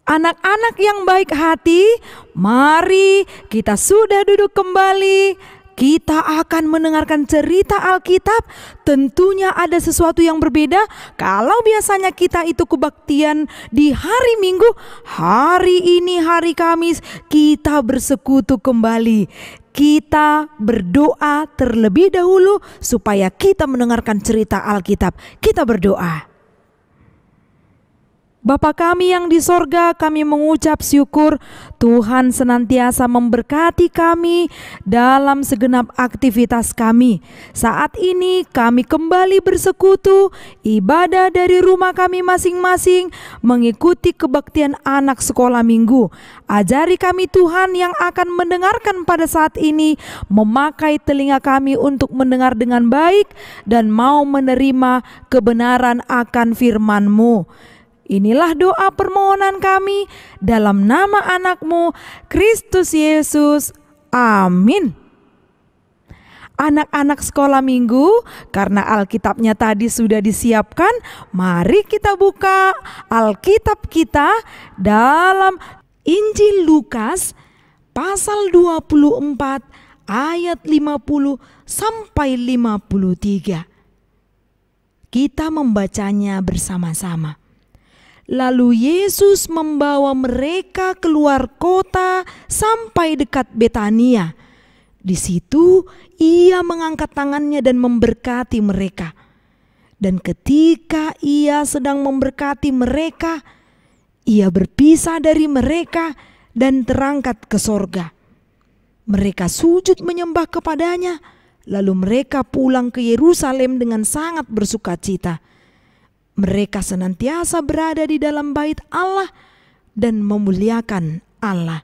Anak-anak yang baik hati, mari kita sudah duduk kembali. Kita akan mendengarkan cerita Alkitab. Tentunya ada sesuatu yang berbeda. Kalau biasanya kita itu kebaktian di hari Minggu, hari ini hari Kamis kita bersekutu kembali. Kita berdoa terlebih dahulu supaya kita mendengarkan cerita Alkitab. Kita berdoa. Bapa kami yang di sorga, kami mengucap syukur Tuhan senantiasa memberkati kami dalam segenap aktivitas kami. Saat ini kami kembali bersekutu, ibadah dari rumah kami masing-masing, mengikuti kebaktian anak sekolah minggu. Ajari kami Tuhan yang akan mendengarkan pada saat ini, memakai telinga kami untuk mendengar dengan baik dan mau menerima kebenaran akan firman-Mu. Inilah doa permohonan kami dalam nama anak-Mu, Kristus Yesus. Amin. Anak-anak sekolah minggu, karena Alkitabnya tadi sudah disiapkan, mari kita buka Alkitab kita dalam Injil Lukas pasal 24 ayat 50 sampai 53. Kita membacanya bersama-sama. Lalu Yesus membawa mereka keluar kota sampai dekat Betania. Di situ ia mengangkat tangannya dan memberkati mereka. Dan ketika ia sedang memberkati mereka, ia berpisah dari mereka dan terangkat ke sorga. Mereka sujud menyembah kepadanya, lalu mereka pulang ke Yerusalem dengan sangat bersukacita. Mereka senantiasa berada di dalam bait Allah dan memuliakan Allah.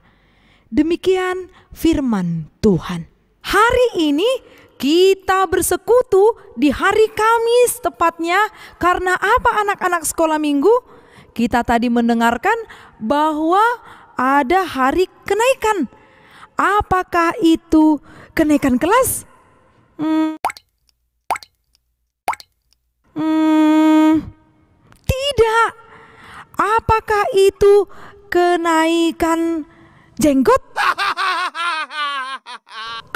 Demikian firman Tuhan. Hari ini kita bersekutu di hari Kamis tepatnya. Karena apa anak-anak sekolah minggu? Kita tadi mendengarkan bahwa ada hari kenaikan. Apakah itu kenaikan kelas? Tidak. Apakah itu kenaikan jenggot?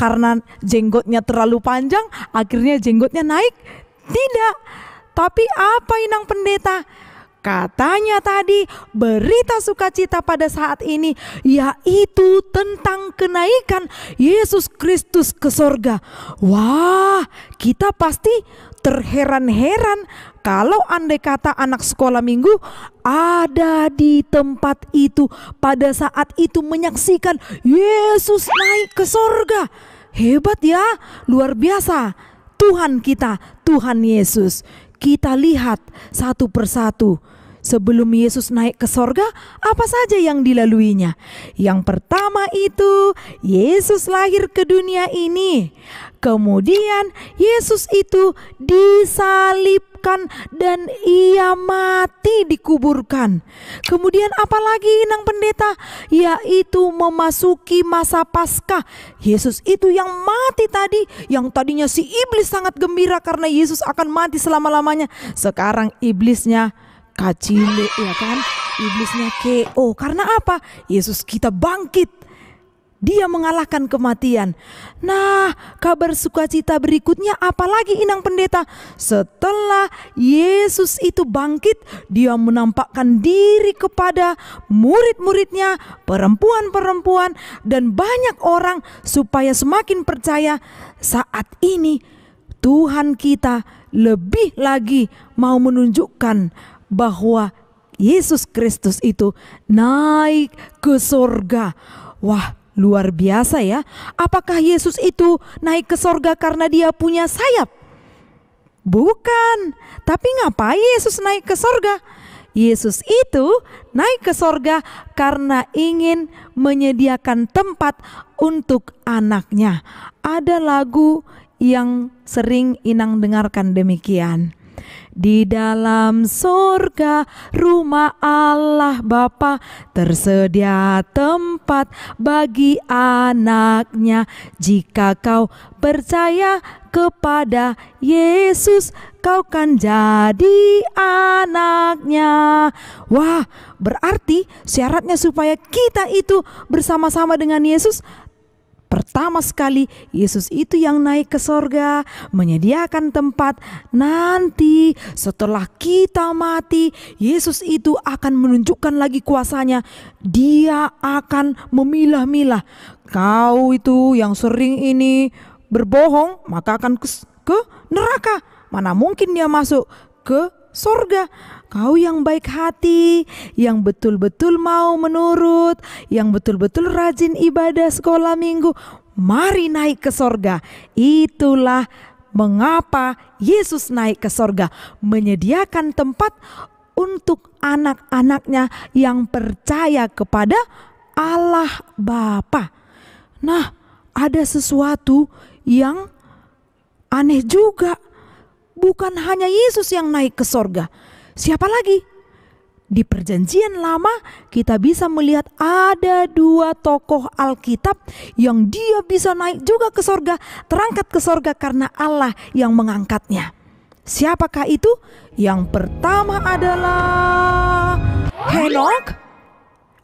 Karena jenggotnya terlalu panjang, akhirnya jenggotnya naik? Tidak. Tapi apa Inang Pendeta? Katanya tadi berita sukacita pada saat ini yaitu tentang kenaikan Yesus Kristus ke sorga. Wah, kita pasti terheran-heran kalau andai kata anak sekolah minggu ada di tempat itu pada saat itu menyaksikan Yesus naik ke sorga. Hebat ya, luar biasa Tuhan kita, Tuhan Yesus. Kita lihat satu persatu. Sebelum Yesus naik ke sorga, apa saja yang dilaluinya? Yang pertama itu, Yesus lahir ke dunia ini. Kemudian Yesus itu disalibkan dan ia mati dikuburkan. Kemudian apalagi Inang Pendeta? Yaitu memasuki masa Paskah. Yesus itu yang mati tadi, yang tadinya si iblis sangat gembira karena Yesus akan mati selama-lamanya. Sekarang iblisnya kacile, ya kan? Iblisnya KO. Karena apa? Yesus kita bangkit. Dia mengalahkan kematian. Nah, kabar sukacita berikutnya apalagi Inang Pendeta? Setelah Yesus itu bangkit, dia menampakkan diri kepada murid-muridnya, perempuan-perempuan, dan banyak orang supaya semakin percaya. Saat ini Tuhan kita lebih lagi mau menunjukkan bahwa Yesus Kristus itu naik ke sorga. Wah, luar biasa ya. Apakah Yesus itu naik ke sorga karena dia punya sayap? Bukan. Tapi ngapain Yesus naik ke sorga? Yesus itu naik ke sorga karena ingin menyediakan tempat untuk anaknya. Ada lagu yang sering Inang dengarkan demikian. Di dalam sorga rumah Allah Bapa tersedia tempat bagi anaknya. Jika kau percaya kepada Yesus, kau kan jadi anaknya. Wah, berarti syaratnya supaya kita itu bersama-sama dengan Yesus, pertama sekali Yesus itu yang naik ke sorga, menyediakan tempat. Nanti setelah kita mati, Yesus itu akan menunjukkan lagi kuasanya. Dia akan memilah-milah. Kau itu yang sering ini berbohong, maka akan ke neraka. Mana mungkin dia masuk ke sorga. Kau yang baik hati, yang betul-betul mau menurut, yang betul-betul rajin ibadah sekolah minggu, mari naik ke sorga. Itulah mengapa Yesus naik ke sorga, menyediakan tempat untuk anak-anaknya yang percaya kepada Allah Bapa. Nah, ada sesuatu yang aneh juga. Bukan hanya Yesus yang naik ke sorga. Siapa lagi? Di Perjanjian Lama kita bisa melihat ada 2 tokoh Alkitab yang dia bisa naik juga ke sorga, terangkat ke sorga karena Allah yang mengangkatnya. Siapakah itu? Yang pertama adalah Henokh.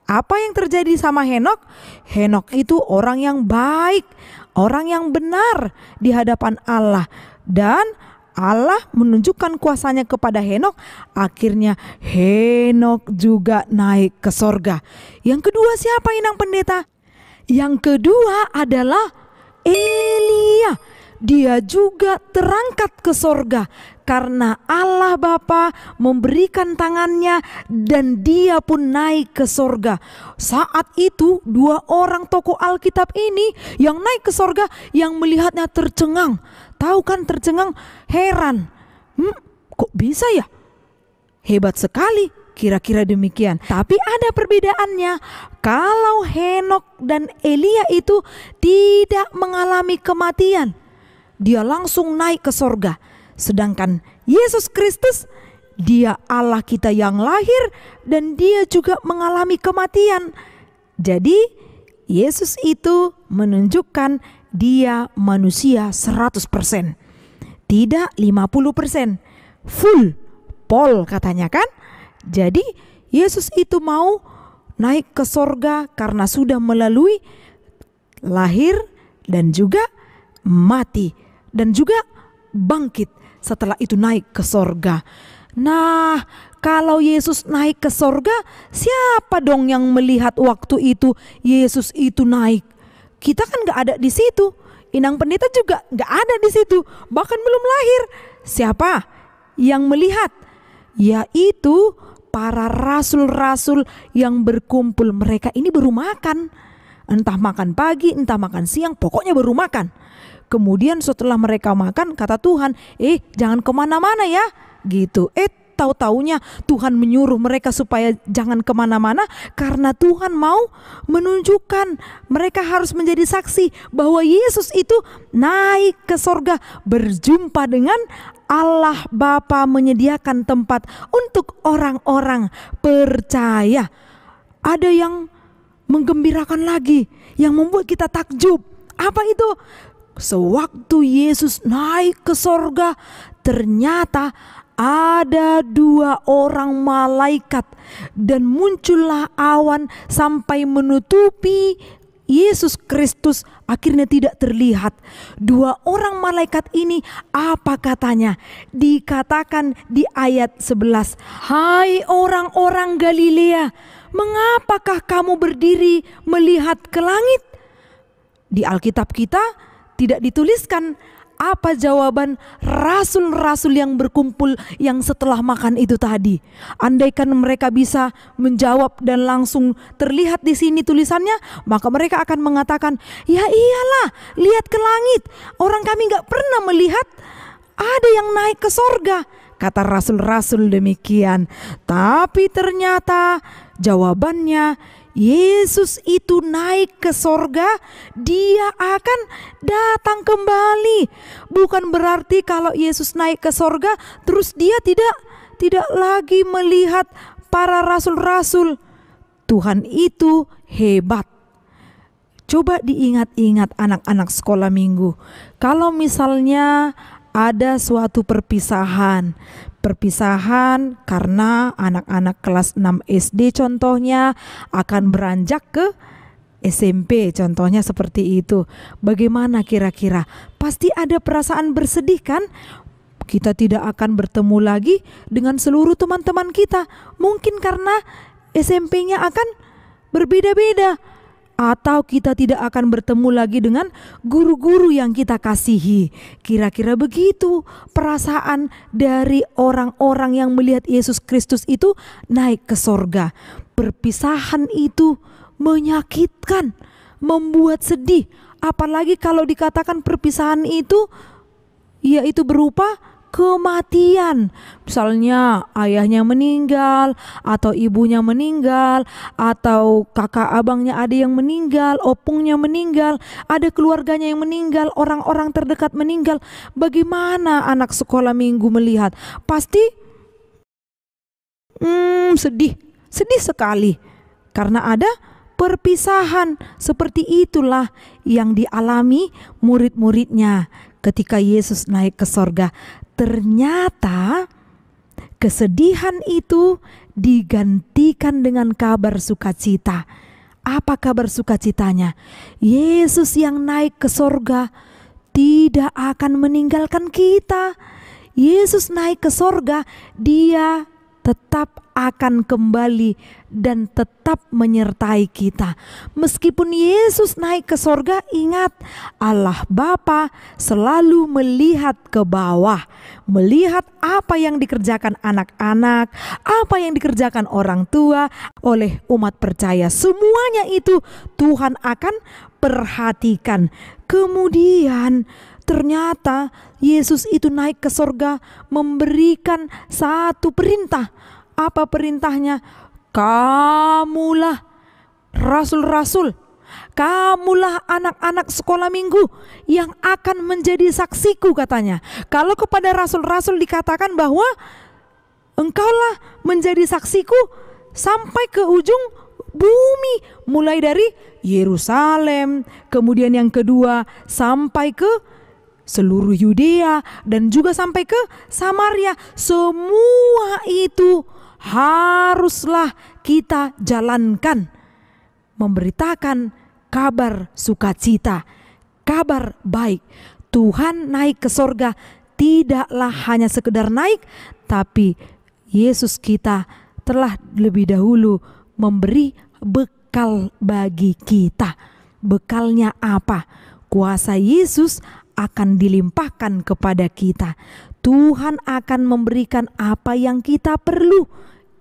Apa yang terjadi sama Henokh? Henokh itu orang yang baik, orang yang benar di hadapan Allah, dan Allah menunjukkan kuasanya kepada Henokh. Akhirnya Henokh juga naik ke sorga. Yang kedua siapa, Inang Pendeta? Yang kedua adalah Elia. Dia juga terangkat ke sorga karena Allah Bapa memberikan tangannya dan dia pun naik ke sorga. Saat itu 2 orang tokoh Alkitab ini yang naik ke sorga, yang melihatnya tercengang. Tahu kan tercengang, heran. Kok bisa ya? Hebat sekali, kira-kira demikian. Tapi ada perbedaannya. Kalau Henokh dan Elia itu tidak mengalami kematian, dia langsung naik ke sorga. Sedangkan Yesus Kristus, dia Allah kita yang lahir dan dia juga mengalami kematian. Jadi Yesus itu menunjukkan dia manusia 100%, tidak 50%, full pol katanya kan. Jadi Yesus itu mau naik ke sorga karena sudah melalui lahir dan juga mati dan juga bangkit, setelah itu naik ke sorga. Nah, kalau Yesus naik ke sorga, siapa dong yang melihat waktu itu Yesus itu naik? Kita kan gak ada di situ. Inang Pendeta juga gak ada di situ, bahkan belum lahir. Siapa yang melihat? Yaitu para rasul-rasul yang berkumpul. Mereka ini baru makan, entah makan pagi, entah makan siang, pokoknya baru makan. Kemudian setelah mereka makan, kata Tuhan, jangan kemana-mana ya, gitu. Tahu-taunya Tuhan menyuruh mereka supaya jangan kemana-mana karena Tuhan mau menunjukkan mereka harus menjadi saksi bahwa Yesus itu naik ke sorga, berjumpa dengan Allah Bapa, menyediakan tempat untuk orang-orang percaya. Ada yang menggembirakan lagi, yang membuat kita takjub. Apa itu? Sewaktu Yesus naik ke sorga, ternyata ada 2 orang malaikat dan muncullah awan sampai menutupi Yesus Kristus, akhirnya tidak terlihat. 2 orang malaikat ini apa katanya? Dikatakan di ayat 11, "Hai orang-orang Galilea, mengapakah kamu berdiri melihat ke langit?" Di Alkitab kita tidak dituliskan apa jawaban rasul-rasul yang berkumpul yang setelah makan itu tadi. Andaikan mereka bisa menjawab dan langsung terlihat di sini tulisannya, maka mereka akan mengatakan, "Ya iyalah, lihat ke langit. Orang kami gak pernah melihat ada yang naik ke sorga." Kata rasul-rasul demikian. Tapi ternyata jawabannya, Yesus itu naik ke sorga, dia akan datang kembali. Bukan berarti kalau Yesus naik ke sorga terus dia tidak lagi melihat para rasul-rasul. Tuhan itu hebat. Coba diingat-ingat anak-anak sekolah minggu. Kalau misalnya ada suatu perpisahan. Perpisahan karena anak-anak kelas 6 SD contohnya akan beranjak ke SMP, contohnya seperti itu. Bagaimana kira-kira? Pasti ada perasaan bersedih kan? Kita tidak akan bertemu lagi dengan seluruh teman-teman kita. Mungkin karena SMP-nya akan berbeda-beda. Atau kita tidak akan bertemu lagi dengan guru-guru yang kita kasihi. Kira-kira begitu perasaan dari orang-orang yang melihat Yesus Kristus itu naik ke sorga. Perpisahan itu menyakitkan, membuat sedih. Apalagi kalau dikatakan perpisahan itu yaitu berupa kematian. Misalnya ayahnya meninggal, atau ibunya meninggal, atau kakak abangnya ada yang meninggal, opungnya meninggal, ada keluarganya yang meninggal, orang-orang terdekat meninggal. Bagaimana anak sekolah minggu melihat? Pasti sedih sekali karena ada perpisahan. Seperti itulah yang dialami murid-muridnya ketika Yesus naik ke sorga. Ternyata kesedihan itu digantikan dengan kabar sukacita. Apa kabar sukacitanya? Yesus yang naik ke sorga tidak akan meninggalkan kita. Yesus naik ke sorga, Dia tetap akan kembali dan tetap menyertai kita. Meskipun Yesus naik ke sorga, ingat, Allah Bapa selalu melihat ke bawah, melihat apa yang dikerjakan anak-anak, apa yang dikerjakan orang tua oleh umat percaya. Semuanya itu Tuhan akan perhatikan. Kemudian ternyata Yesus itu naik ke sorga memberikan satu perintah. Apa perintahnya? Kamulah rasul-rasul, kamulah anak-anak sekolah minggu yang akan menjadi saksiku, katanya. Kalau kepada rasul-rasul dikatakan bahwa engkaulah menjadi saksiku sampai ke ujung bumi, mulai dari Yerusalem, kemudian yang kedua sampai ke seluruh Yudea, dan juga sampai ke Samaria. Semua itu haruslah kita jalankan, memberitakan kabar sukacita, kabar baik. Tuhan naik ke sorga tidaklah hanya sekedar naik, tapi Yesus kita telah lebih dahulu memberi bekal bagi kita. Bekalnya apa? Kuasa Yesus akan dilimpahkan kepada kita. Tuhan akan memberikan apa yang kita perlu.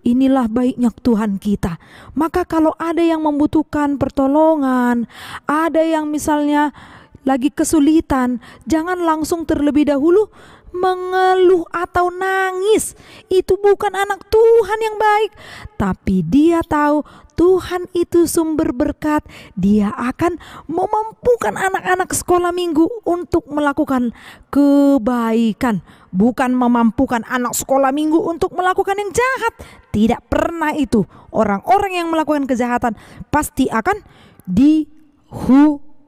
Inilah baiknya Tuhan kita. Maka kalau ada yang membutuhkan pertolongan, ada yang misalnya lagi kesulitan, jangan langsung terlebih dahulu mengeluh atau nangis. Itu bukan anak Tuhan yang baik. Tapi dia tahu Tuhan itu sumber berkat. Dia akan memampukan anak-anak sekolah minggu untuk melakukan kebaikan. Bukan memampukan anak sekolah minggu untuk melakukan yang jahat. Tidak pernah itu. Orang-orang yang melakukan kejahatan pasti akan dihukum.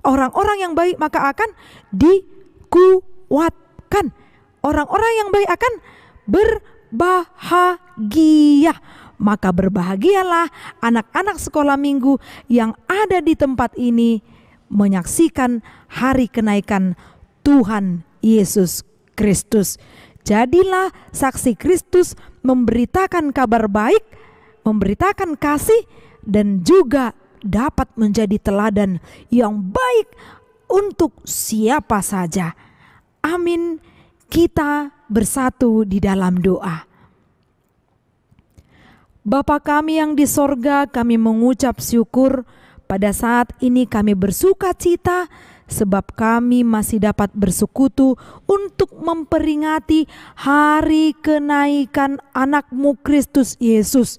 Orang-orang yang baik maka akan dikuatkan. Orang-orang yang baik akan berbahagia. Maka berbahagialah anak-anak sekolah minggu yang ada di tempat ini menyaksikan hari kenaikan Tuhan Yesus Kristus. Jadilah saksi Kristus, memberitakan kabar baik, memberitakan kasih, dan juga dapat menjadi teladan yang baik untuk siapa saja. Amin. Kita bersatu di dalam doa. Bapa kami yang di sorga, kami mengucap syukur pada saat ini kami bersuka cita sebab kami masih dapat bersekutu untuk memperingati hari kenaikan anak-Mu Kristus Yesus.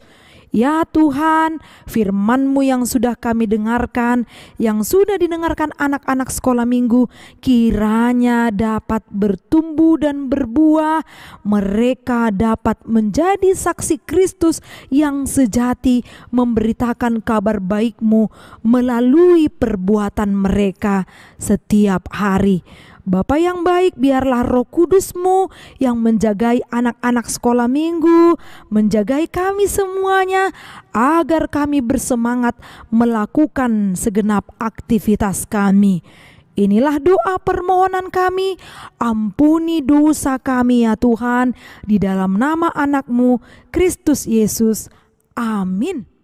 Ya Tuhan, firman-Mu yang sudah kami dengarkan, yang sudah didengarkan anak-anak sekolah minggu, kiranya dapat bertumbuh dan berbuah. Mereka dapat menjadi saksi Kristus yang sejati, memberitakan kabar baik-Mu melalui perbuatan mereka setiap hari. Bapa yang baik, biarlah Roh Kudus-Mu yang menjagai anak-anak sekolah minggu, menjagai kami semuanya, agar kami bersemangat melakukan segenap aktivitas kami. Inilah doa permohonan kami, ampuni dosa kami ya Tuhan, di dalam nama anak-Mu, Kristus Yesus. Amin.